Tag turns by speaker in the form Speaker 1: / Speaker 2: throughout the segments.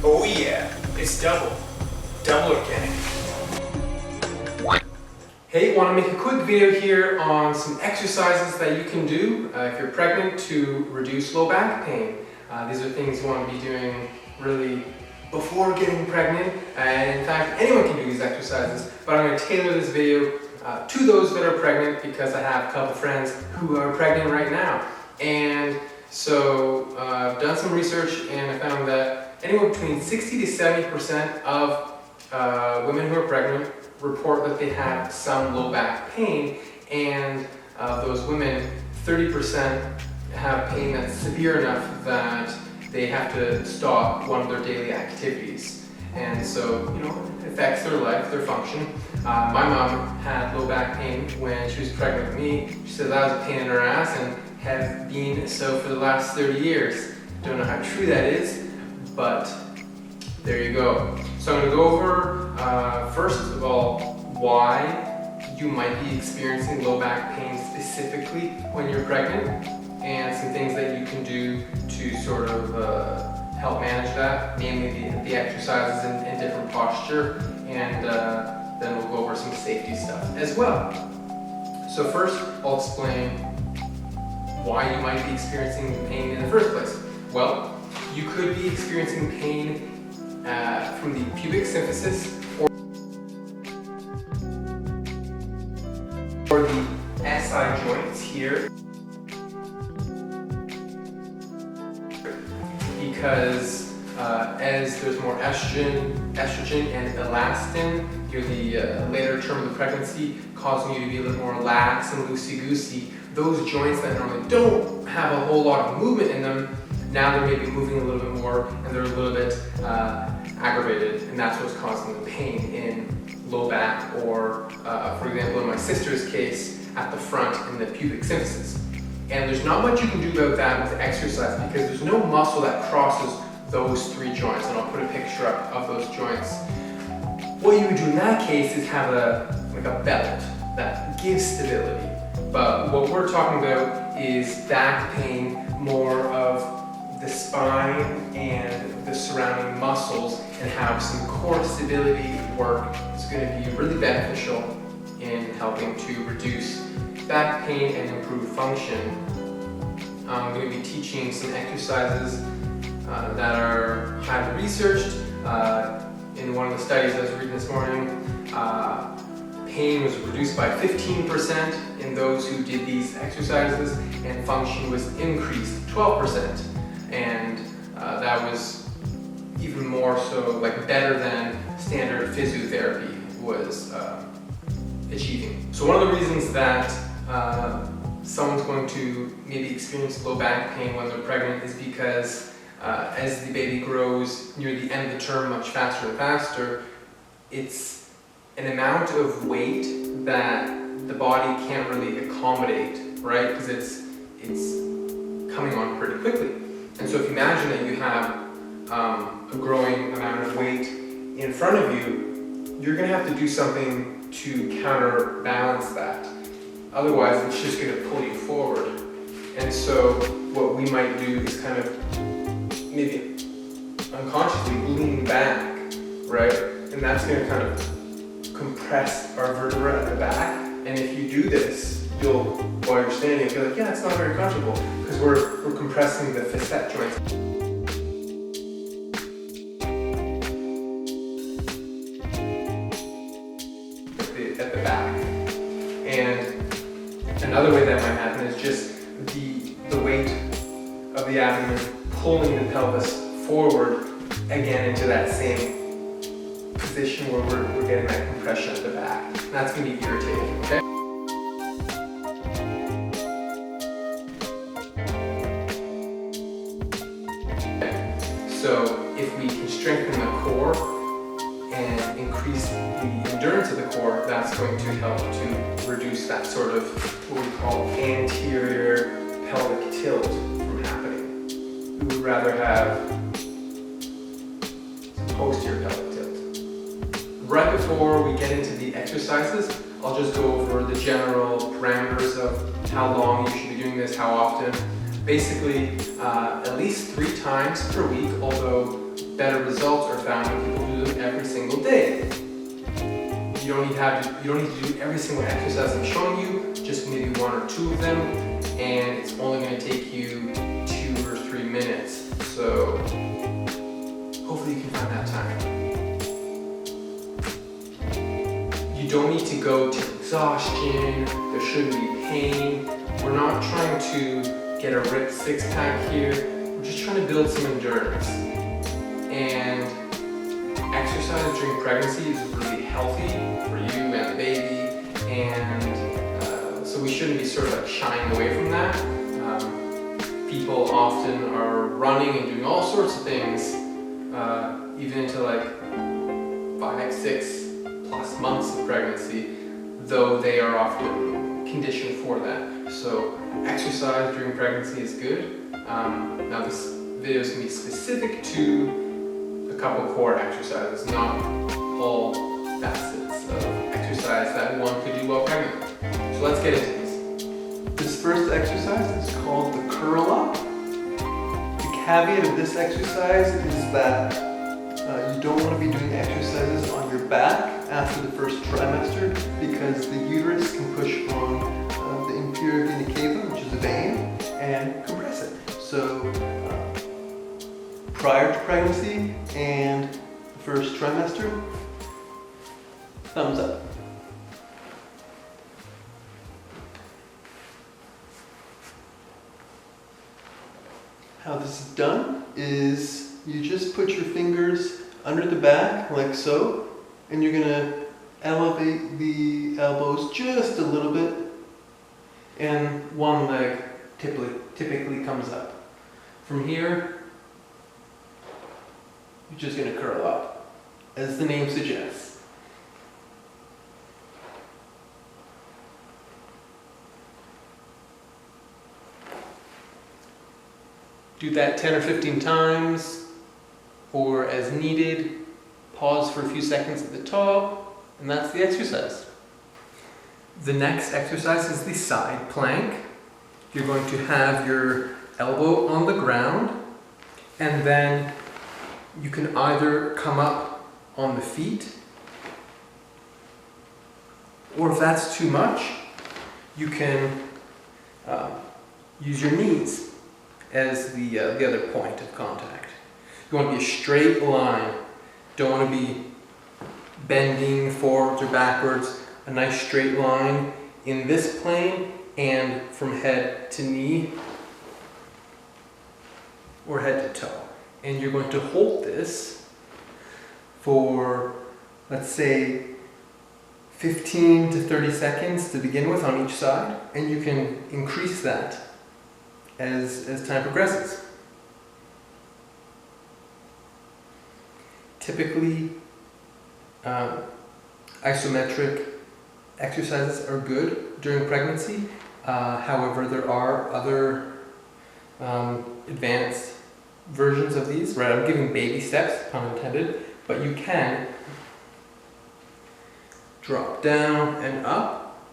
Speaker 1: Oh yeah, it's double organic.
Speaker 2: Hey, want to make a quick video here on some exercises that you can do if you're pregnant to reduce low back pain. These are things you want to be doing really before getting pregnant, and in fact anyone can do these exercises, but I'm going to tailor this video to those that are pregnant because I have a couple friends who are pregnant right now. And so I've done some research and I found that anywhere between 60 to 70% of women who are pregnant report that they have some low back pain, and those women, 30% have pain that's severe enough that they have to stop one of their daily activities. And so, it affects their life, their function. My mom had low back pain when she was pregnant with me. She said that was a pain in her ass and has been so for the last 30 years. Don't know how true that is, but there you go. So I'm going to go over, first of all, why you might be experiencing low back pain specifically when you're pregnant, and some things that you can do to sort of help manage that, mainly the exercises and different posture, and then we'll go over some safety stuff as well. So first, I'll explain why you might be experiencing pain in the first place. Well, you could be experiencing pain from the pubic symphysis or the SI joints here, because as there's more estrogen and elastin near the later term of the pregnancy, causing you to be a little more lax and loosey-goosey, those joints that normally don't have a whole lot of movement in them, now they're maybe moving a little bit more and they're a little bit aggravated, and that's what's causing the pain in low back, or for example in my sister's case, at the front in the pubic symphysis. And there's not much you can do about that with exercise because there's no muscle that crosses those three joints, and I'll put a picture up of those joints. What you would do in that case is have a belt that gives stability. But what we're talking about is back pain, more of the spine and the surrounding muscles, and how some core stability work is going to be really beneficial in helping to reduce back pain and improve function. I'm going to be teaching some exercises that are highly researched. In one of the studies I was reading this morning, pain was reduced by 15% in those who did these exercises, and function was increased 12%. And that was even more so, better than standard physiotherapy was achieving. So one of the reasons that someone's going to maybe experience low back pain when they're pregnant is because as the baby grows near the end of the term much faster and faster, it's an amount of weight that the body can't really accommodate, right? Because it's coming on pretty quickly. And so if you imagine that you have a growing amount of weight in front of you, you're going to have to do something to counterbalance that. Otherwise, it's just going to pull you forward. And so what we might do is kind of maybe unconsciously lean back, right? And that's going to kind of compress our vertebra at the back. And if you do this, while you're standing, you'll be like, yeah, it's not very comfortable, because we're compressing the facet joints. At the back. And another way that might happen is just the weight of the abdomen pulling the pelvis forward again into that same position where we're getting that compression at the back. And that's going to be irritating, okay? So if we can strengthen the core and increase the endurance of the core, that's going to help to reduce that sort of what we call anterior pelvic tilt from happening. We would rather have posterior pelvic tilt. Right before we get into the exercises, I'll just go over the general parameters of how long you should be doing this, how often. Basically, at least 3 times per week, although better results are found when people do them every single day. You don't need to do every single exercise I'm showing you, just maybe 1 or 2 of them, and it's only going to take you 2 or 3 minutes. So hopefully you can find that time. You don't need to go to exhaustion, there shouldn't be pain. We're not trying to get a ripped six-pack here, we're just trying to build some endurance. And exercise during pregnancy is really healthy for you and the baby, and so we shouldn't be sort of like shying away from that. People often are running and doing all sorts of things, even into like 5, 6 plus months of pregnancy, though they are often conditioned for that. So exercise during pregnancy is good. Now this video is going to be specific to a couple core exercises, not all facets of exercise that one could do while pregnant. So let's get into this.
Speaker 3: This first exercise is called the curl up. The caveat of this exercise is that you don't want to be doing exercises on your back after the first trimester because the uterus can push on the inferior vena cava, which is a vein, and compress it. So prior to pregnancy and the first trimester, thumbs up. How this is done is you just put your fingers under the back like so, and you're gonna elevate the elbows just a little bit, and one leg typically comes up. From here, you're just gonna curl up, as the name suggests. Do that 10 or 15 times, or as needed. Pause for a few seconds at the top, and that's the exercise. The next exercise is the side plank. You're going to have your elbow on the ground, and then you can either come up on the feet, or if that's too much, you can use your knees as the other point of contact. You want to be a straight line. Don't want to be bending forwards or backwards. A nice straight line in this plane and from head to knee or head to toe. And you're going to hold this for, let's say, 15 to 30 seconds to begin with on each side, and you can increase that as time progresses. Typically, isometric exercises are good during pregnancy. However, there are other advanced versions of these, right? I'm giving baby steps, pun intended, but you can drop down and up,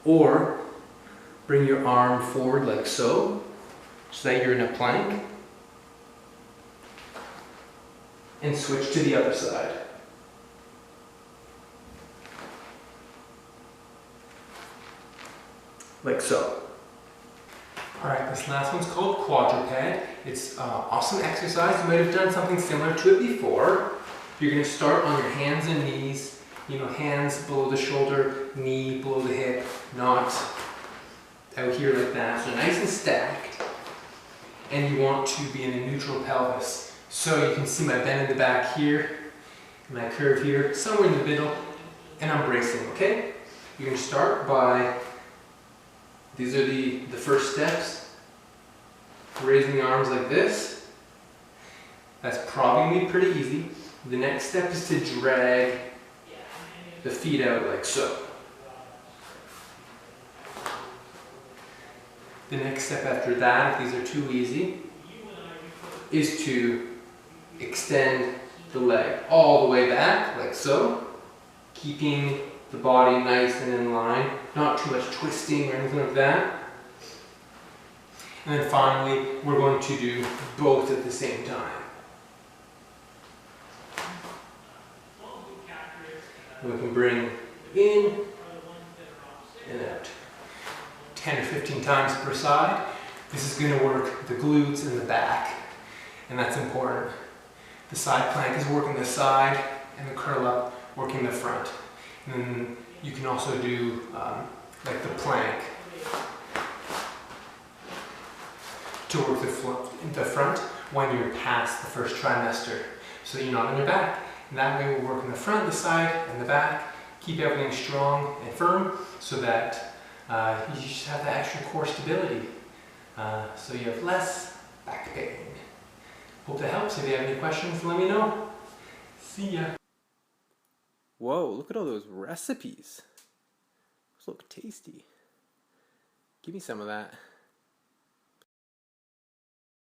Speaker 3: or bring your arm forward like so that you're in a plank, and switch to the other side. Like so.
Speaker 1: Alright, this last one's called quadruped. It's an awesome exercise. You might have done something similar to it before. You're going to start on your hands and knees. You know, hands below the shoulder, knee below the hip, not out here like that. So nice and stacked. And you want to be in a neutral pelvis. So you can see my bend in the back here, my curve here, somewhere in the middle, and I'm bracing, okay? You're going to start by, these are the first steps, raising the arms like this. That's probably going to be pretty easy. The next step is to drag the feet out like so. The next step after that, if these are too easy, is to extend the leg all the way back, like so, keeping the body nice and in line, not too much twisting or anything like that. And then finally, we're going to do both at the same time. And we can bring in and out 10 or 15 times per side. This is going to work the glutes and the back, and that's important. The side plank is working the side, and the curl up working the front. And then you can also do like the plank to work the front when you're past the first trimester, so that you're not on your back. And that way we're working the front, the side, and the back. Keep everything strong and firm so that you just have that extra core stability. So you have less back pain. Hope that helps. If you have any questions, let me know. See ya.
Speaker 2: Whoa, look at all those recipes. Those look tasty. Give me some of that.